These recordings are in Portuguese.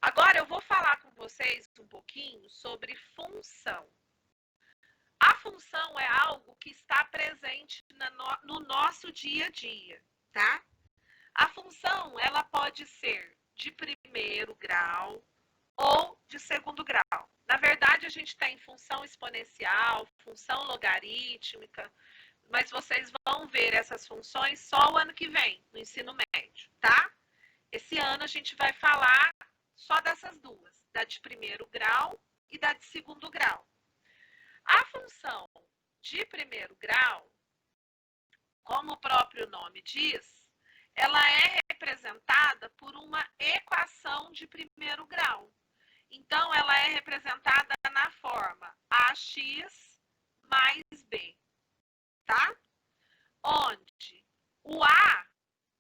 Agora eu vou falar com vocês um pouquinho sobre função. A função é algo que está presente no nosso dia a dia, tá? A função, ela pode ser de primeiro grau ou de segundo grau. Na verdade, a gente tem função exponencial, função logarítmica, mas vocês vão ver essas funções só o ano que vem, no ensino médio, tá? Esse ano a gente vai falar só dessas duas, da de primeiro grau e da de segundo grau. A função de primeiro grau, como o próprio nome diz, ela é representada por uma equação de primeiro grau. Então, ela é representada na forma ax mais b, tá? Onde o a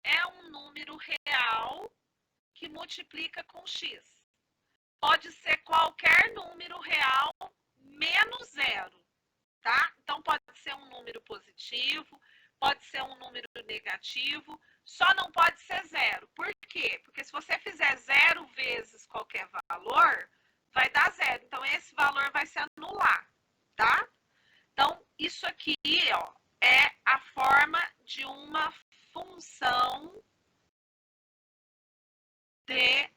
é um número real que multiplica com x. Pode ser qualquer número real menos zero, tá? Então, pode ser um número positivo, pode ser um número negativo, só não pode ser zero. Por quê? Porque se você fizer zero vezes qualquer valor, vai dar zero. Então, esse valor vai se anular, tá? Então, isso aqui, ó, é a forma de uma função de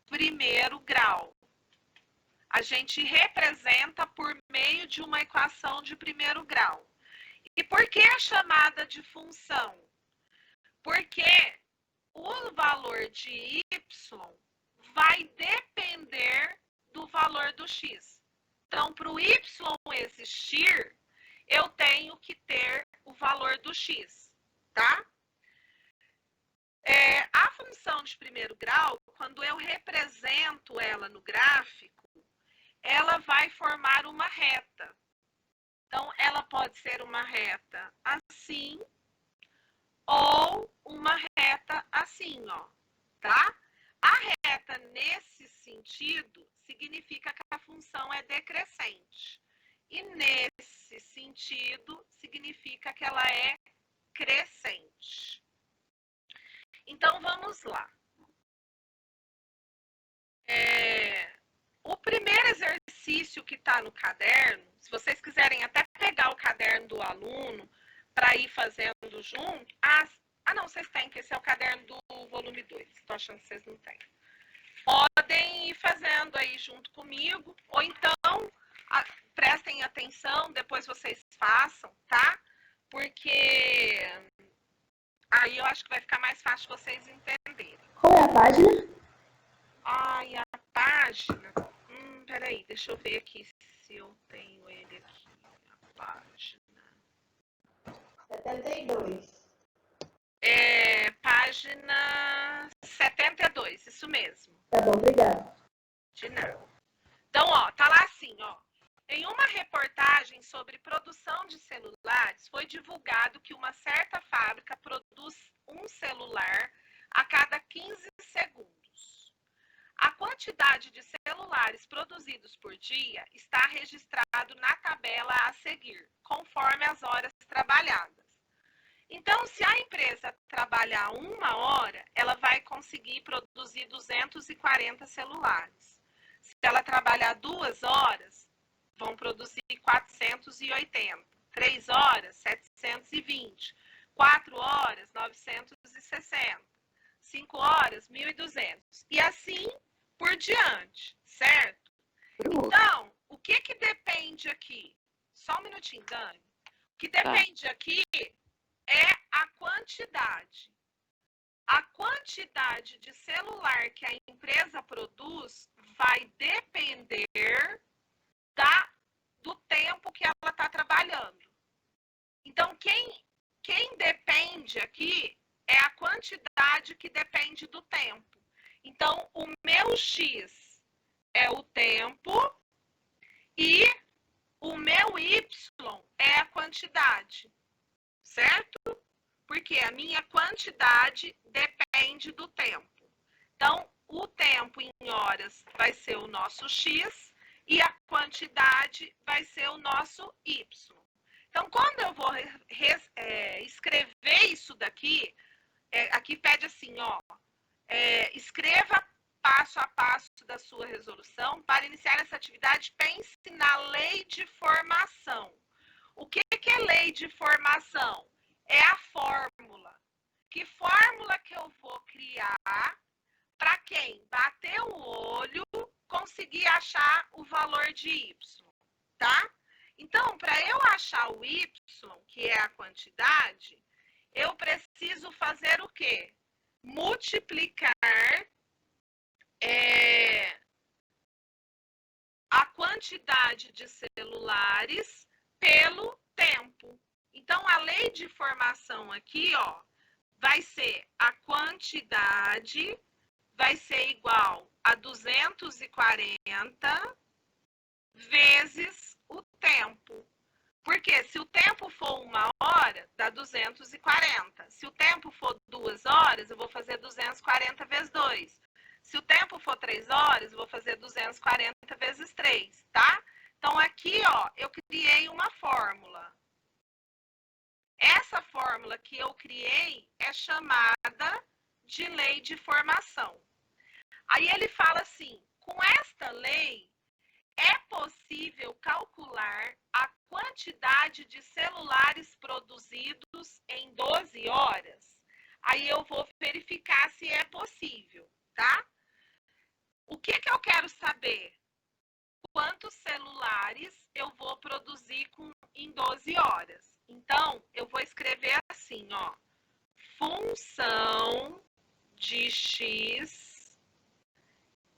primeiro grau. A gente representa por meio de uma equação de primeiro grau. E por que é chamada de função? Porque o valor de y vai depender do valor do x. Então, para o y existir, eu tenho que ter o valor do x, tá? A função de primeiro grau, quando eu represento ela no gráfico, ela vai formar uma reta. Então, ela pode ser uma reta assim ou uma reta assim, ó, tá? A reta nesse sentido significa que a função é decrescente. E nesse sentido significa que ela é crescente. Então, vamos lá. O primeiro exercício que está no caderno, se vocês quiserem até pegar o caderno do aluno para ir fazendo junto. Não, vocês têm, que esse é o caderno do volume 2. Estou achando que vocês não têm. Podem ir fazendo aí junto comigo, ou então prestem atenção, depois vocês façam, tá? Porque aí eu acho que vai ficar mais fácil vocês entenderem. Qual é a página? Ai, a página... Peraí, deixa eu ver aqui se eu tenho ele aqui. A página... 72. Página 72, isso mesmo. Tá bom, obrigada. De nada. Então, ó, tá lá assim, ó. Em uma reportagem sobre produção de celulares, foi divulgado que uma certa fábrica produz um celular a cada 15 segundos. A quantidade de celulares produzidos por dia está registrado na tabela a seguir, conforme as horas trabalhadas. Então, se a empresa trabalhar 1 hora, ela vai conseguir produzir 240 celulares. Se ela trabalhar 2 horas, vão produzir 480. 3 horas, 720. 4 horas, 960. 5 horas, 1.200. E assim por diante, certo? Então, o que depende aqui? Só um minutinho, Dani. O que depende aqui é a quantidade. A quantidade de celular que a empresa produz vai depender do tempo que ela está trabalhando. Então, quem depende aqui é a quantidade que depende do tempo. Então, o meu X é o tempo e o meu Y é a quantidade. Certo? Porque a minha quantidade depende do tempo. Então, o tempo em horas vai ser o nosso X e a quantidade vai ser o nosso Y. Então, quando eu vou escrever isso daqui, aqui pede assim, ó, escreva passo a passo da sua resolução, para iniciar essa atividade, pense na lei de formação. O que é lei de formação? É a fórmula. Que fórmula que eu vou criar para quem bater o olho conseguir achar o valor de y, tá? Então, para eu achar o y, que é a quantidade, eu preciso fazer o quê? Multiplicar a quantidade de celulares pelo tempo. Então, a lei de formação aqui, ó, vai ser a quantidade vai ser igual a 240 vezes o tempo. Porque se o tempo for 1 hora, dá 240. Se o tempo for 2 horas, eu vou fazer 240 vezes 2. Se o tempo for 3 horas, eu vou fazer 240 vezes 3, tá? Então, aqui, ó, eu criei uma fórmula. Essa fórmula que eu criei é chamada de lei de formação. Aí ele fala assim, com esta lei, é possível calcular a quantidade de celulares produzidos em 12 horas? Aí eu vou verificar se é possível, tá? O que eu quero saber? Quantos celulares eu vou produzir em 12 horas? Então, eu vou escrever assim, ó. Função de x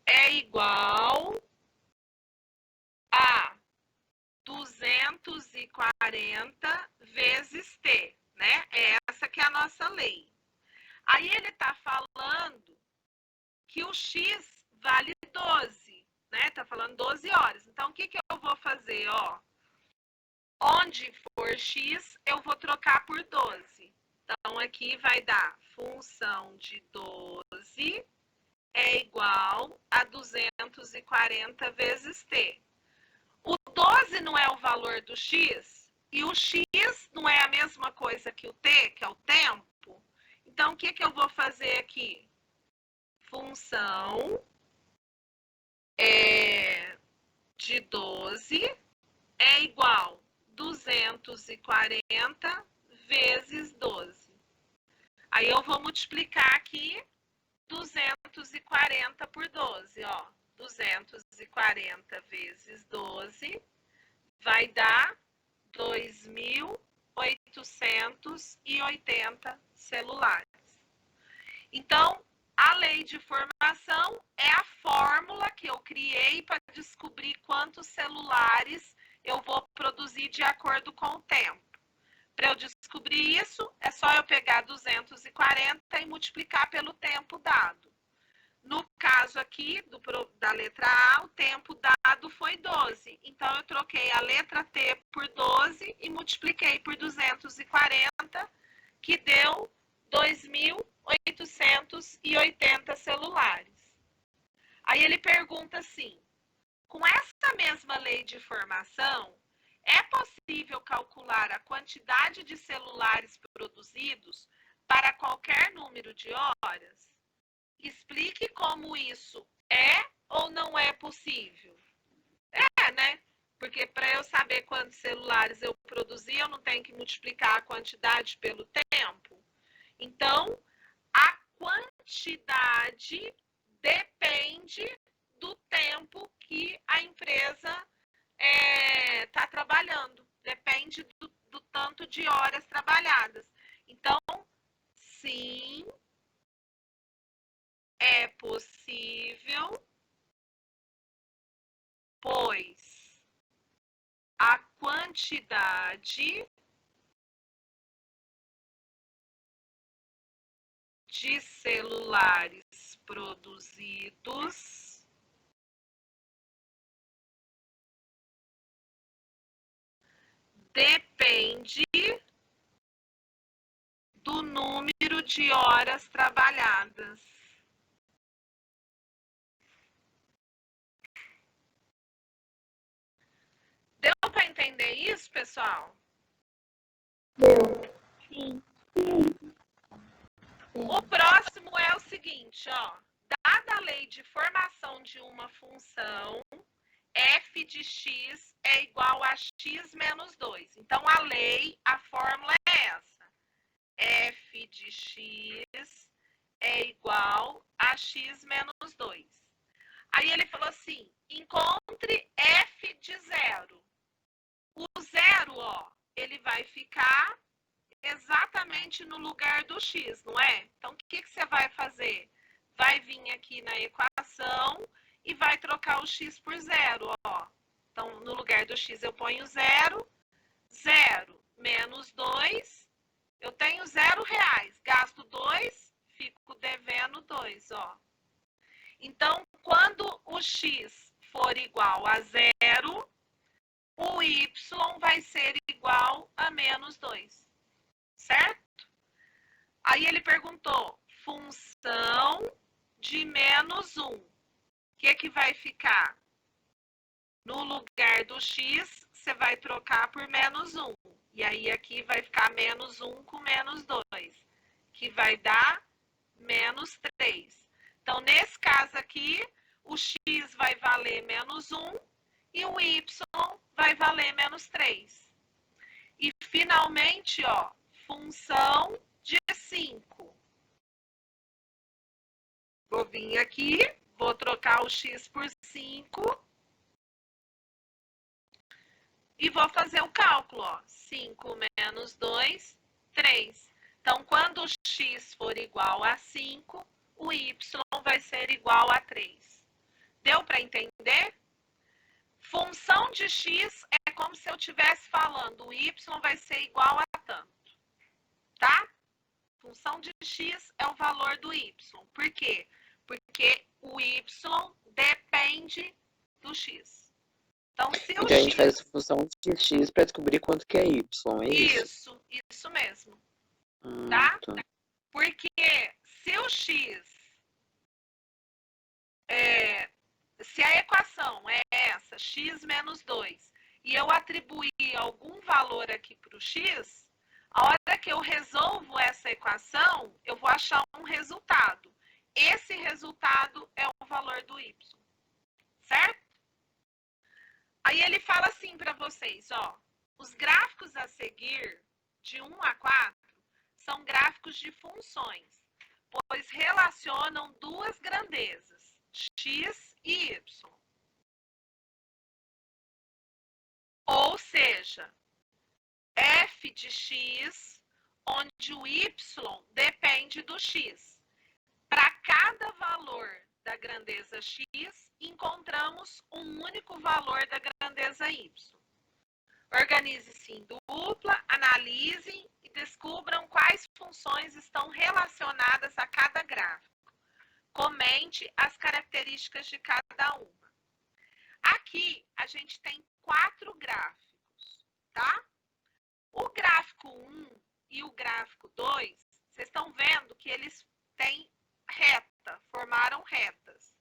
é igual a 240 vezes t, né? Essa que é a nossa lei. Aí ele está falando que o x vale 12, né? Está falando 12 horas. Então, o que eu vou fazer, ó? Onde for x, eu vou trocar por 12. Então, aqui vai dar função de 12 é igual a 240 vezes t. O 12 não é o valor do x, e o x não é a mesma coisa que o t, que é o tempo. Então, o que eu vou fazer aqui? Função de 12 é igual a 240 vezes 12. Aí eu vou multiplicar aqui 240 por 12, ó. 240 vezes 12 vai dar 2.880 celulares. Então, a lei de formação é a fórmula que eu criei para descobrir quantos celulares eu vou produzir de acordo com o tempo. Para eu descobrir isso, é só eu pegar 240 e multiplicar pelo tempo dado. No caso aqui, da letra A, o tempo dado foi 12. Então, eu troquei a letra T por 12 e multipliquei por 240, que deu 2.880 celulares. Aí ele pergunta assim, com essa mesma lei de formação, é possível calcular a quantidade de celulares produzidos para qualquer número de horas? Explique como isso é ou não é possível. Né? Porque para eu saber quantos celulares eu produzi, eu não tenho que multiplicar a quantidade pelo tempo. Então, a quantidade depende do tempo que a empresa está trabalhando. Depende do tanto de horas trabalhadas. Então, sim, é possível, pois a quantidade de celulares produzidos depende do número de horas trabalhadas. Deu para entender isso, pessoal? Deu. Sim. Sim. O próximo é o seguinte, ó. Dada a lei de formação de uma função f de x é igual a x menos 2. Então, a lei, a fórmula é essa. F de x é igual a x menos 2. Aí ele falou assim, encontre f de 0. O 0, ó, ele vai ficar exatamente no lugar do x, não é? Então, o que você vai fazer? Vai vir aqui na equação e vai trocar o x por 0, ó. Então, no lugar do x eu ponho 0. 0 menos 2, eu tenho R$0. Gasto 2, fico devendo 2, ó. Então, quando o x for igual a 0, o y vai ser igual a menos 2. Certo? Aí ele perguntou, função de menos 1. O que vai ficar? No lugar do x, você vai trocar por menos 1. E aí aqui vai ficar menos 1 com menos 2, que vai dar menos 3. Então, nesse caso aqui, o x vai valer menos 1 e o y vai valer menos 3. E, finalmente, ó, função de 5. Vou vir aqui, vou trocar o x por 5 e vou fazer o cálculo, ó. 5 menos 2, 3. Então, quando o x for igual a 5, o y vai ser igual a 3. Deu para entender? Função de x é como se eu estivesse falando, o y vai ser igual a tanto, tá? Função de x é o valor do y. Por quê? Porque o y depende do x. Então, se o a gente faz essa função de x para descobrir quanto que é y, é isso? Isso mesmo. Tá? Tá. Porque se o x se a equação é essa, x menos 2, e eu atribuir algum valor aqui para o x, a hora que eu resolvo essa equação, eu vou achar um resultado. Esse resultado é o valor do y. Certo? Aí ele fala assim para vocês, ó. Os gráficos a seguir, de 1 a 4, são gráficos de funções, pois relacionam duas grandezas, x e y. Ou seja, f de x, onde o y depende do x. Para cada valor da grandeza x, encontramos um único valor da grandeza y. Organize-se em dupla, analisem e descubram quais funções estão relacionadas a cada gráfico. Comente as características de cada uma. Aqui, a gente tem 4 gráficos, tá? O gráfico 1 e o gráfico 2, vocês estão vendo que eles têm reta, formaram retas.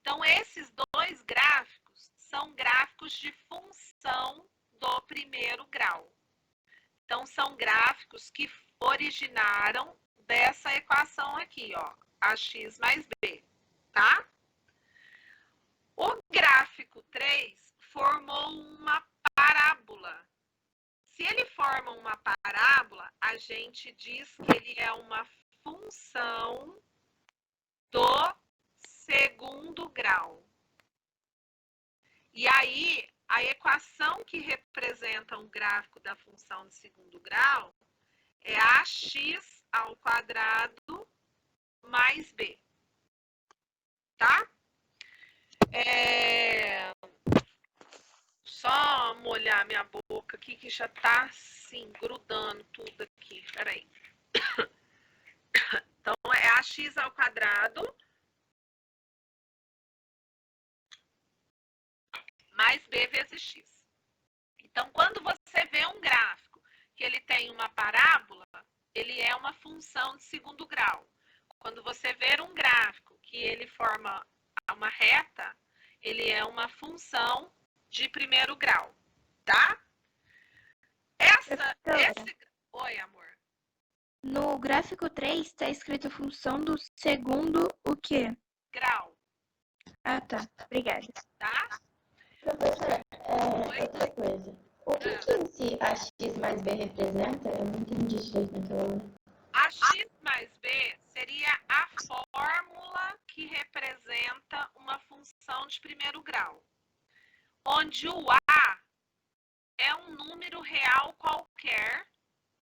Então, esses 2 gráficos são gráficos de função do primeiro grau. Então, são gráficos que originaram dessa equação aqui, ó, ax mais b, tá? O gráfico 3 formou uma parábola. Se ele forma uma parábola, a gente diz que ele é uma função do segundo grau. E aí, a equação que representa um gráfico da função de segundo grau é ax ao quadrado mais b. Tá? Só molhar minha boca aqui, que já tá, assim, grudando tudo aqui. Peraí. Então, é ax ao quadrado mais b vezes x. Então, quando você vê um gráfico que ele tem uma parábola, ele é uma função de segundo grau. Quando você ver um gráfico que ele forma uma reta, ele é uma função de primeiro grau, tá? Oi, amor. No gráfico 3 está escrito função do segundo o quê? Grau. Ah, tá. Obrigada. tá? Professora, outra coisa. O que esse AX mais B representa? Eu não entendi direito naquela hora. A x mais b seria a fórmula que representa uma função de primeiro grau, onde o a é um número real qualquer.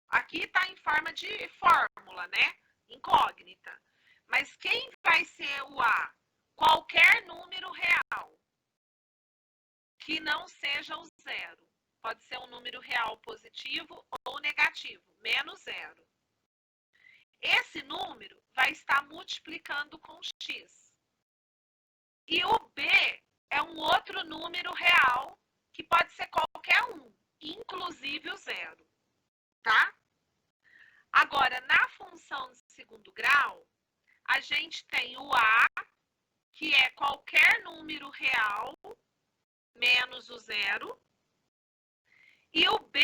Aqui está em forma de fórmula, né? Incógnita. Mas quem vai ser o a? Qualquer número real que não seja o zero. Pode ser um número real positivo ou negativo, menos zero. Esse número vai estar multiplicando com x. E o b é um outro número real que pode ser qualquer um, inclusive o zero. Tá? Agora, na função de segundo grau, a gente tem o a, que é qualquer número real menos o zero. E o b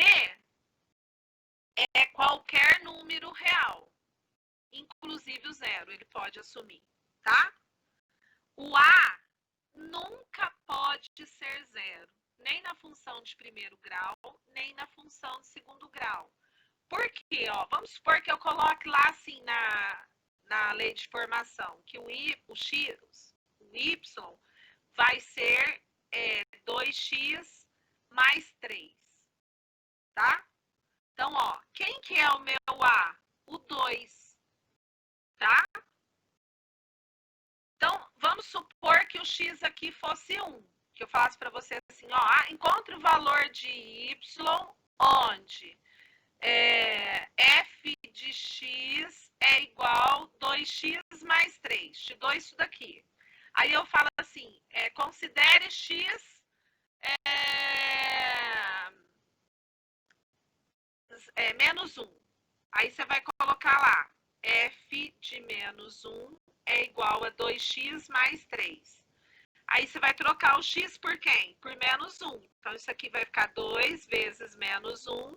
é qualquer número real, inclusive o zero, ele pode assumir, tá? O a nunca pode ser zero, nem na função de primeiro grau, nem na função de segundo grau. Por quê? Ó, vamos supor que eu coloque lá assim na lei de formação, que o y vai ser 2x mais 3, tá? Então, ó, quem que é o meu a? O 2, tá? Então, vamos supor que o x aqui fosse 1. Que eu falasse para você assim, ó, encontre o valor de y onde f de x é igual 2x mais 3. Te dou isso daqui. Aí eu falo assim, considere x menos 1. Aí você vai colocar lá, f de menos 1 é igual a 2x mais 3. Aí você vai trocar o x por quem? Por menos 1. Então, isso aqui vai ficar 2 vezes menos 1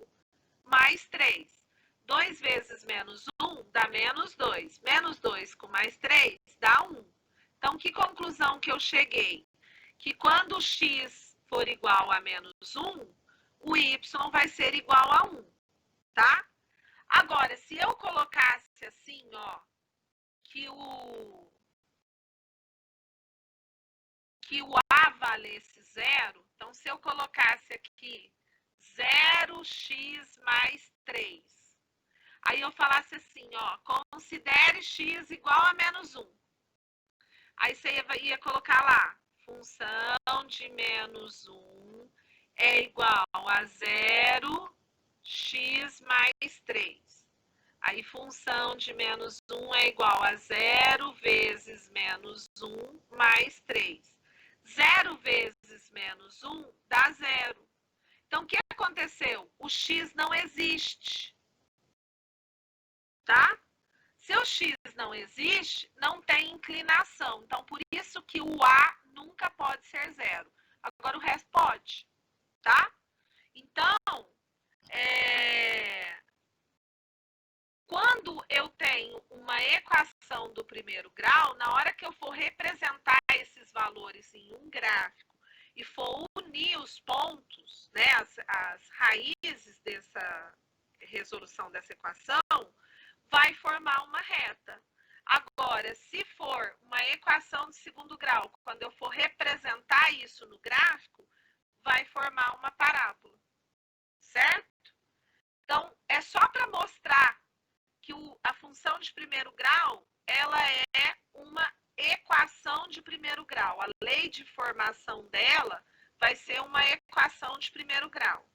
mais 3. 2 vezes menos 1 dá menos 2. Menos 2 com mais 3 dá 1. Então, que conclusão que eu cheguei? Que quando o x for igual a menos 1, o y vai ser igual a 1, tá? Agora, se eu colocasse assim, ó, que o a valesse 0, então se eu colocasse aqui 0x mais 3, aí eu falasse assim, ó, considere x igual a menos 1. Aí você ia colocar lá, função de menos 1 é igual a 0x mais 3. Aí, função de menos 1 é igual a 0 vezes menos 1 mais 3. 0 vezes menos 1 dá 0. Então, o que aconteceu? O x não existe. Tá? Se o x não existe, não tem inclinação. Então, por isso que o a nunca pode ser 0. Agora, o resto pode. Tá? Então, quando eu tenho uma equação do primeiro grau, na hora que eu for representar esses valores em um gráfico e for unir os pontos, né, as raízes dessa resolução dessa equação, vai formar uma reta. Agora, se for uma equação de segundo grau, quando eu for representar isso no gráfico, vai formar uma parábola, certo? Então, é só para mostrar que a função de primeiro grau, ela é uma equação de primeiro grau. A lei de formação dela vai ser uma equação de primeiro grau.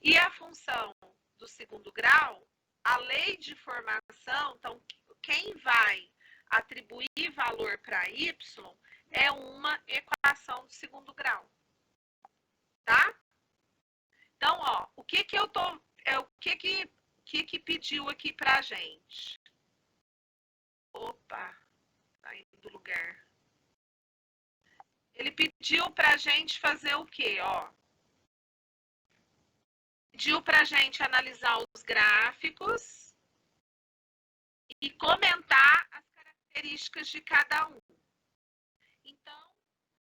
E a função do segundo grau, a lei de formação, então, quem vai atribuir valor para y é uma equação do segundo grau. Tá? Então, ó, o que pediu aqui pra gente? Opa, tá indo do lugar. Ele pediu pra gente fazer o quê, ó? Pediu pra gente analisar os gráficos e comentar as características de cada um. Então,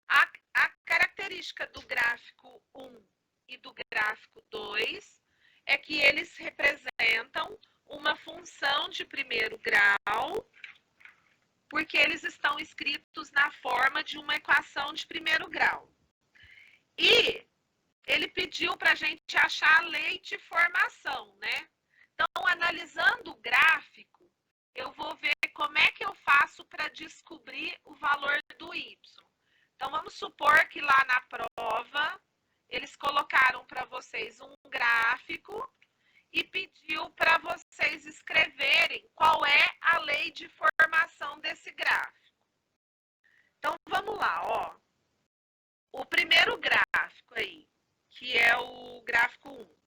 A característica do gráfico 1 e do gráfico 2 é que eles representam uma função de primeiro grau, porque eles estão escritos na forma de uma equação de primeiro grau. E ele pediu para a gente achar a lei de formação, né? Então, analisando o gráfico, eu vou ver como é que eu faço para descobrir o valor do y. Então, vamos supor que lá na prova, eles colocaram para vocês um gráfico e pediu para vocês escreverem qual é a lei de formação desse gráfico. Então, vamos lá, ó. O primeiro gráfico aí, que é o gráfico 1.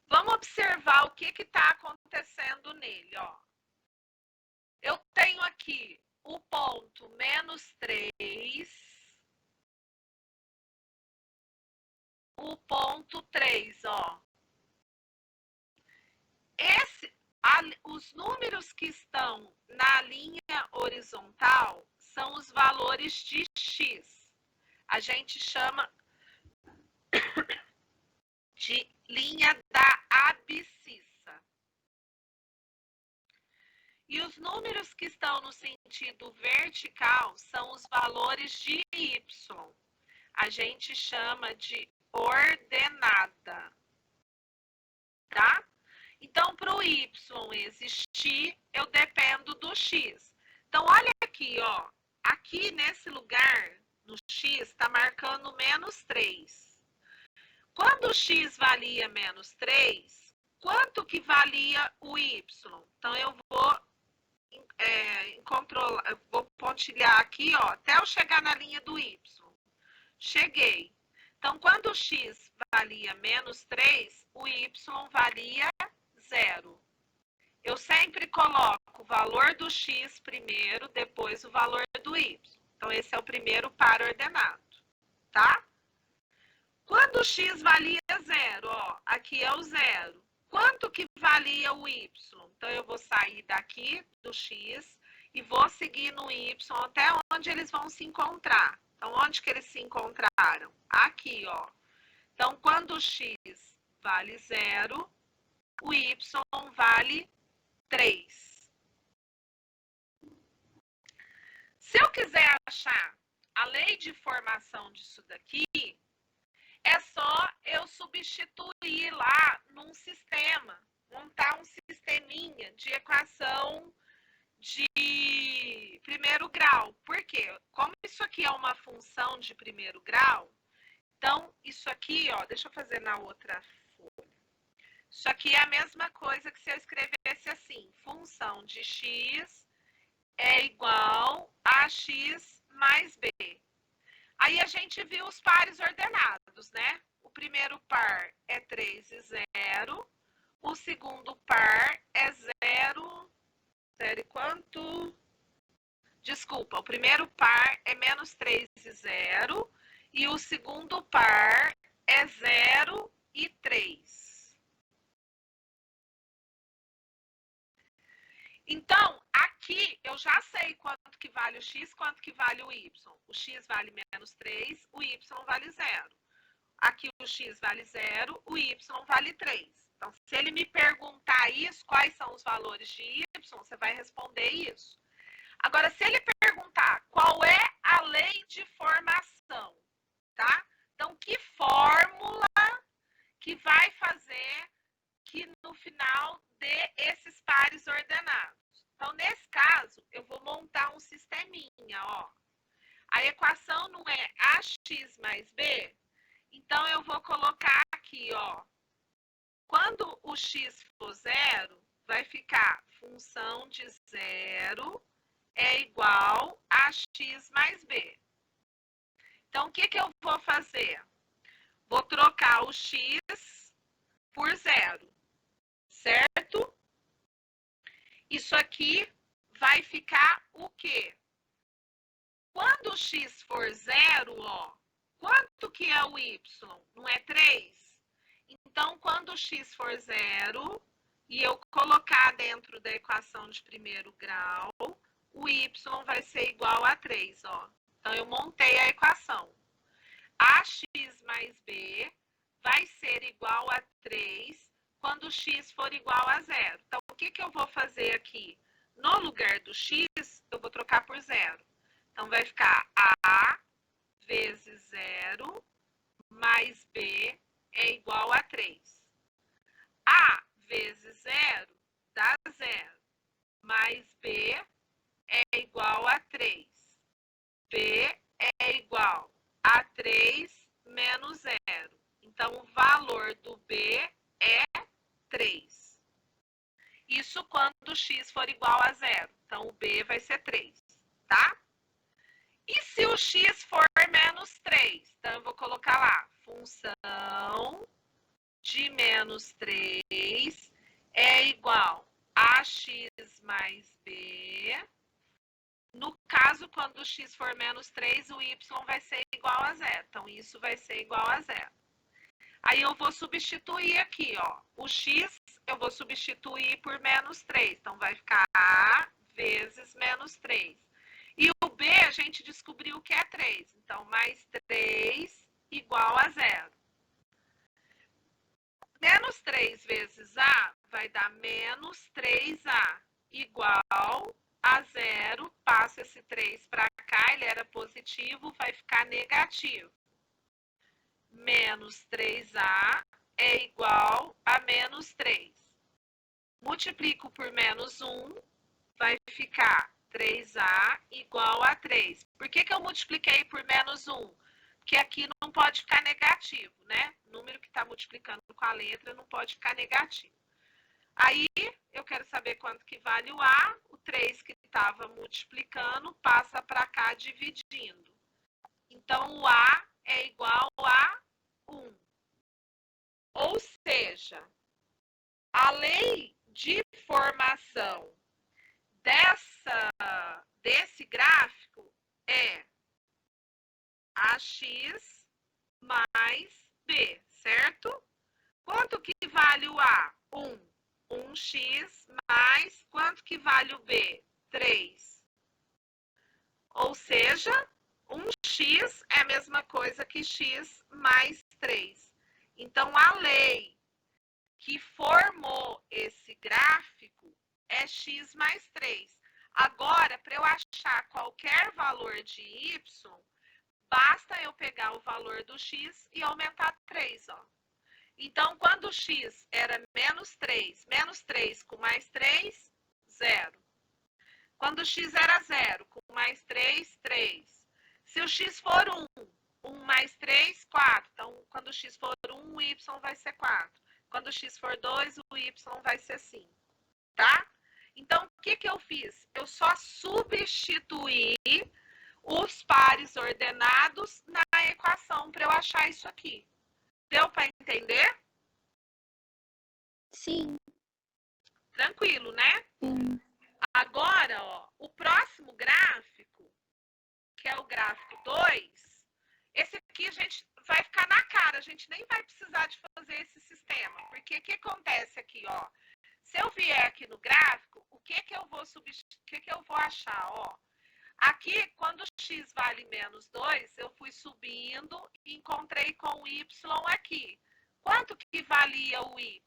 Vamos observar o que está acontecendo nele, ó. Eu tenho aqui o ponto -3, o ponto 3, ó. Os números que estão na linha horizontal são os valores de x. A gente chama de linha da abscissa. E os números que estão no sentido vertical são os valores de y. A gente chama de ordenada. Tá? Então, para o y existir, eu dependo do x. Então, olha aqui, ó. Aqui nesse lugar, no x, está marcando -3. Quando o x valia -3, quanto que valia o y? Então, eu vou vou pontilhar aqui, ó, até eu chegar na linha do y. Cheguei. Então, quando o x valia -3, o y valia 0. Eu sempre coloco o valor do x primeiro, depois o valor do y. Então, esse é o primeiro par ordenado, tá? Quando o x valia 0, ó, aqui é o 0. Quanto que valia o y? Então, eu vou sair daqui do x e vou seguir no y até onde eles vão se encontrar. Então, onde que eles se encontraram? Aqui, ó. Então, quando o x vale 0, o y vale 3. Se eu quiser achar a lei de formação disso daqui, é só eu substituir lá num sistema, montar um sisteminha de equação de primeiro grau. Por quê? Como isso aqui é uma função de primeiro grau, então isso aqui, ó, deixa eu fazer na outra folha. Isso aqui é a mesma coisa que se eu escrevesse assim, função de x é igual a x mais b. Aí a gente viu os pares ordenados, né? O primeiro par é 3 e 0. O segundo par é 0. 0 e quanto? Desculpa, o primeiro par é -3 e 0. E o segundo par é 0 e 3. Então, aqui eu já sei quanto que vale o x, quanto que vale o y. O x vale -3, o y vale 0. Aqui o x vale 0, o y vale 3. Então, se ele me perguntar isso, quais são os valores de y, você vai responder isso. Agora, se ele perguntar qual é a lei de formação, tá? Então, que fórmula que vai fazer que no final dê esses pares ordenados? Então, nesse caso, eu vou montar um sisteminha, ó. A equação não é ax mais b? Então, eu vou colocar aqui, ó. Quando o x for 0, vai ficar função de 0 é igual a x mais b. Então, o que que eu vou fazer? Vou trocar o x por 0, certo? Isso aqui vai ficar o quê? Quando o x for 0, ó, quanto que é o y? Não é 3? Então, quando o x for 0 e eu colocar dentro da equação de primeiro grau, o y vai ser igual a 3, ó. Então, eu montei a equação. AX mais B vai ser igual a 3 quando x for igual a 0. Então, o que eu vou fazer aqui? No lugar do x, eu vou trocar por 0. Então, vai ficar A vezes 0 mais B é igual a 3. A vezes 0 dá 0, mais B é igual a 3. B é igual a 3 menos 0. Então, o valor do B é 3. Isso quando x for igual a 0. Então, o B vai ser 3, tá? E se o x for menos 3? Então, eu vou colocar lá, função de menos 3 é igual a x mais b. No caso, quando o x for menos 3, o y vai ser igual a 0. Então, isso vai ser igual a 0. Aí, eu vou substituir aqui, ó. O x eu vou substituir por menos 3. Então, vai ficar A vezes menos 3. E o B, a gente descobriu que é 3. Então, mais 3 igual a 0. Menos 3 vezes A vai dar menos 3A igual a 0. Passa esse 3 para cá, ele era positivo, vai ficar negativo. Menos 3A é igual a menos 3. Multiplico por menos 1, vai ficar 3A igual a 3. Por que eu multipliquei por menos 1? Porque aqui não pode ficar negativo, né? O número que está multiplicando com a letra não pode ficar negativo. Aí, eu quero saber quanto que vale o A. O 3 que estava multiplicando passa para cá dividindo. Então, o A é igual a 1. Ou seja, a lei de formação desse gráfico é AX mais B, certo? Quanto que vale o A? 1. 1x mais quanto que vale o B? 3. Ou seja, 1x é a mesma coisa que x mais 3. Então, a lei que formou esse gráfico é x mais 3. Agora, para eu achar qualquer valor de y, basta eu pegar o valor do x e aumentar 3, ó. Então, quando o x era menos 3 com mais 3, 0. Quando o x era 0, com mais 3, 3. Se o x for 1 mais 3, 4. Então, quando o x for 1, o y vai ser 4. Quando o x for 2, o y vai ser 5, tá? Então, o que eu fiz? Eu só substituí os pares ordenados na equação para eu achar isso aqui. Deu para entender? Sim. Tranquilo, né? Sim. Agora, ó, o próximo gráfico, que é o gráfico 2, esse aqui a gente vai ficar na cara, a gente nem vai precisar de fazer esse sistema. Porque o que acontece aqui, ó? Se eu vier aqui no gráfico, o que eu vou achar, ó? Aqui, quando x vale menos 2, eu fui subindo e encontrei com o y aqui. Quanto que valia o y?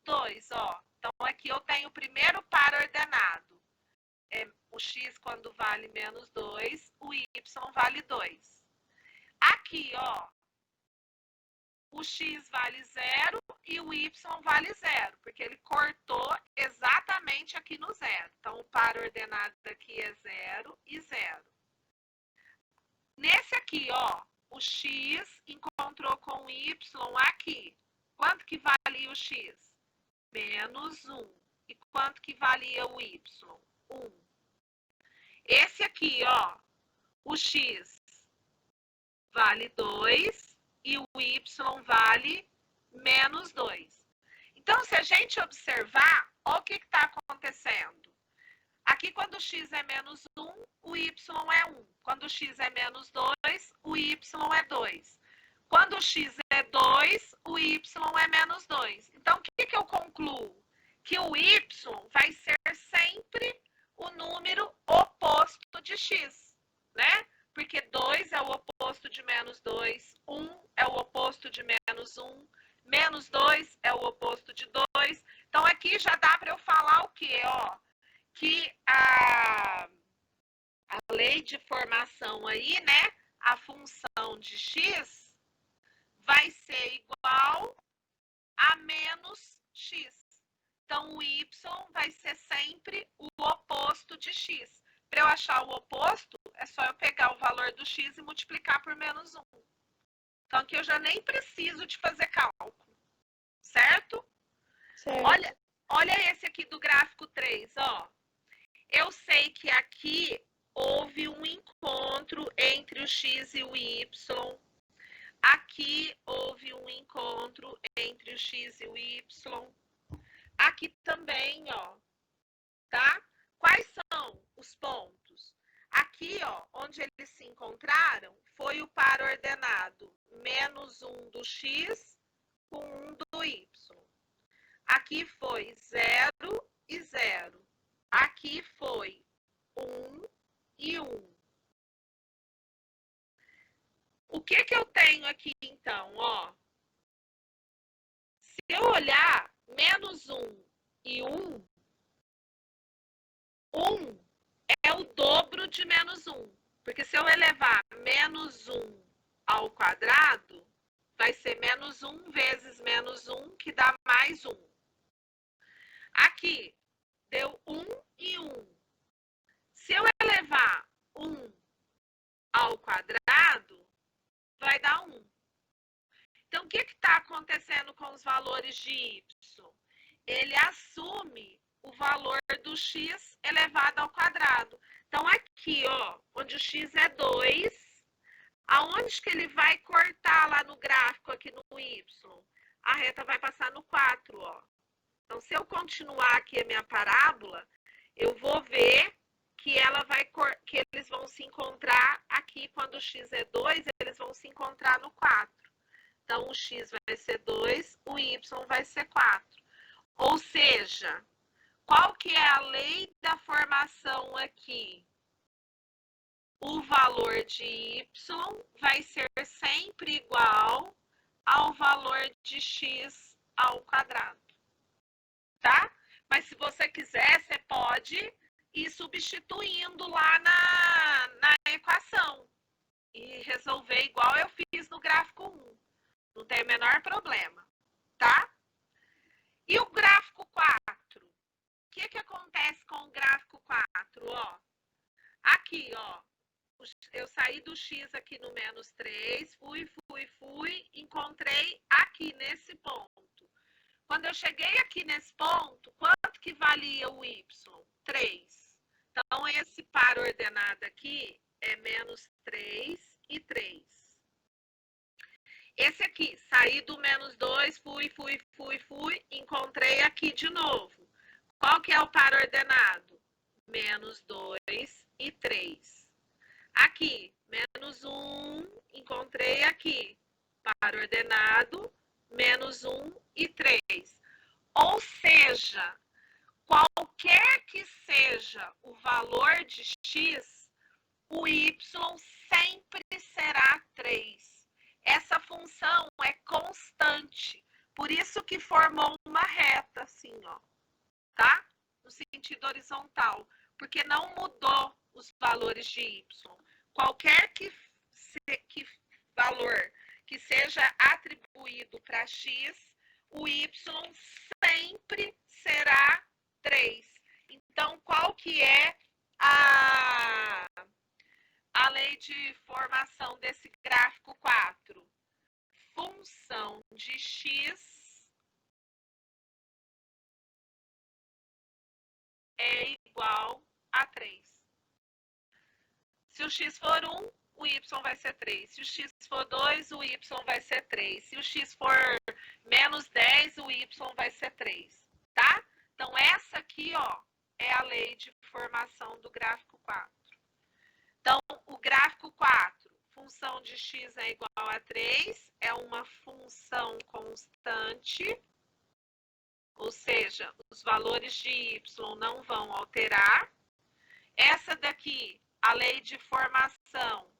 2, ó. Então, aqui eu tenho o primeiro par ordenado. O x, quando vale menos 2, o y vale 2. Aqui, ó, o x vale 0 e o y vale 0, porque ele cortou exatamente aqui no 0. Então, o par ordenado aqui é 0 e 0. Nesse aqui, ó, o x encontrou com o y aqui. Quanto que valia o x? Menos 1. E quanto que valia o y? 1. Esse aqui, ó, o x vale 2 e o y vale menos 2. Então, se a gente observar, olha o que está acontecendo. Aqui, quando o x é menos 1, o y é 1. Quando o x é menos 2, o y é 2. Quando o x é 2, o y é menos 2. Então, o que eu concluo? Que o y vai ser sempre o número oposto de x, né? porque 2 é o oposto de menos 2, 1 é o oposto de menos 1, menos 2 é o oposto de 2. Então, aqui já dá para eu falar o quê? Ó, que a lei de formação aí, né? A função de x vai ser igual a menos x. Então, o y vai ser sempre o oposto de x. Para eu achar o oposto, é só eu pegar o valor do x e multiplicar por menos 1. Então, aqui eu já nem preciso de fazer cálculo, certo? Certo. Olha esse aqui do gráfico 3, ó. Eu sei que aqui houve um encontro entre o x e o y. Aqui houve um encontro entre o x e o y. Aqui também, ó, tá? Quais são os pontos? Aqui, ó, onde eles se encontraram, foi o par ordenado menos 1 do x com 1 do y. Aqui foi 0 e 0. Aqui foi 1 e 1. O que eu tenho aqui, então, ó? Se eu olhar menos 1 e 1, 1 é o dobro de menos 1. Porque se eu elevar menos 1 ao quadrado, vai ser menos 1 vezes menos 1, que dá mais 1. Aqui, deu 1 e 1. Se eu elevar 1 ao quadrado, vai dar 1. Então, o que está acontecendo com os valores de y? Ele assume o valor do x elevado ao quadrado. Então, aqui, ó, onde o x é 2, aonde que ele vai cortar lá no gráfico, aqui no y? A reta vai passar no 4, ó. Então, se eu continuar aqui a minha parábola, eu vou ver que eles vão se encontrar aqui, quando o x é 2, eles vão se encontrar no 4. Então, o x vai ser 2, o y vai ser 4. Ou seja, qual que é a lei da formação aqui? O valor de y vai ser sempre igual ao valor de x ao quadrado. Tá? Mas se você quiser, você pode ir substituindo lá na equação e resolver igual eu fiz no gráfico 1. Não tem o menor problema, tá? E o gráfico 4? O que acontece com o gráfico 4? Ó, aqui, ó, eu saí do x aqui no menos 3, fui, encontrei aqui nesse ponto. Quando eu cheguei aqui nesse ponto, quanto que valia o y? 3. Então, esse par ordenado aqui é menos 3 e 3. Esse aqui, saí do menos 2, fui, encontrei aqui de novo. Qual que é o par ordenado? Menos 2 e 3. Aqui, menos 1, encontrei aqui. Par ordenado, menos 1 e 3. Ou seja, qualquer que seja o valor de x, o y sempre será 3. Essa função é constante, por isso que formou uma reta assim, ó, tá? No sentido horizontal, porque não mudou os valores de y. Qualquer valor que seja atribuído para x, o y sempre será 3. Então, qual que é a lei de formação desse gráfico 4? Função de x é igual a 3. Se o x for 1, o y vai ser 3. Se o x for 2, o y vai ser 3. Se o x for menos 10, o y vai ser 3. Tá? Então, essa aqui, ó, é a lei de formação do gráfico 4. Então, o gráfico 4, função de x é igual a 3, é uma função constante, ou seja, os valores de y não vão alterar. Essa daqui, a lei de formação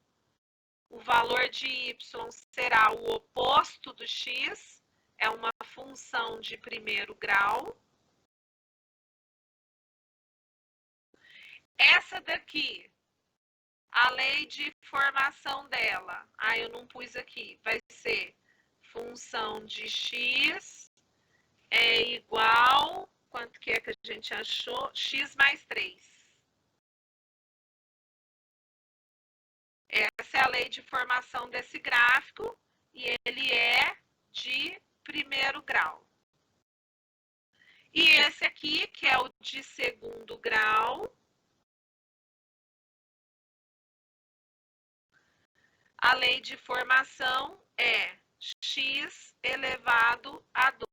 o valor de y será o oposto do x, é uma função de primeiro grau. Essa daqui, a lei de formação dela, eu não pus aqui, vai ser função de x é igual, quanto que é que a gente achou? X mais 3. Essa é a lei de formação desse gráfico e ele é de primeiro grau. E esse aqui, que é o de segundo grau, a lei de formação é x elevado a 2.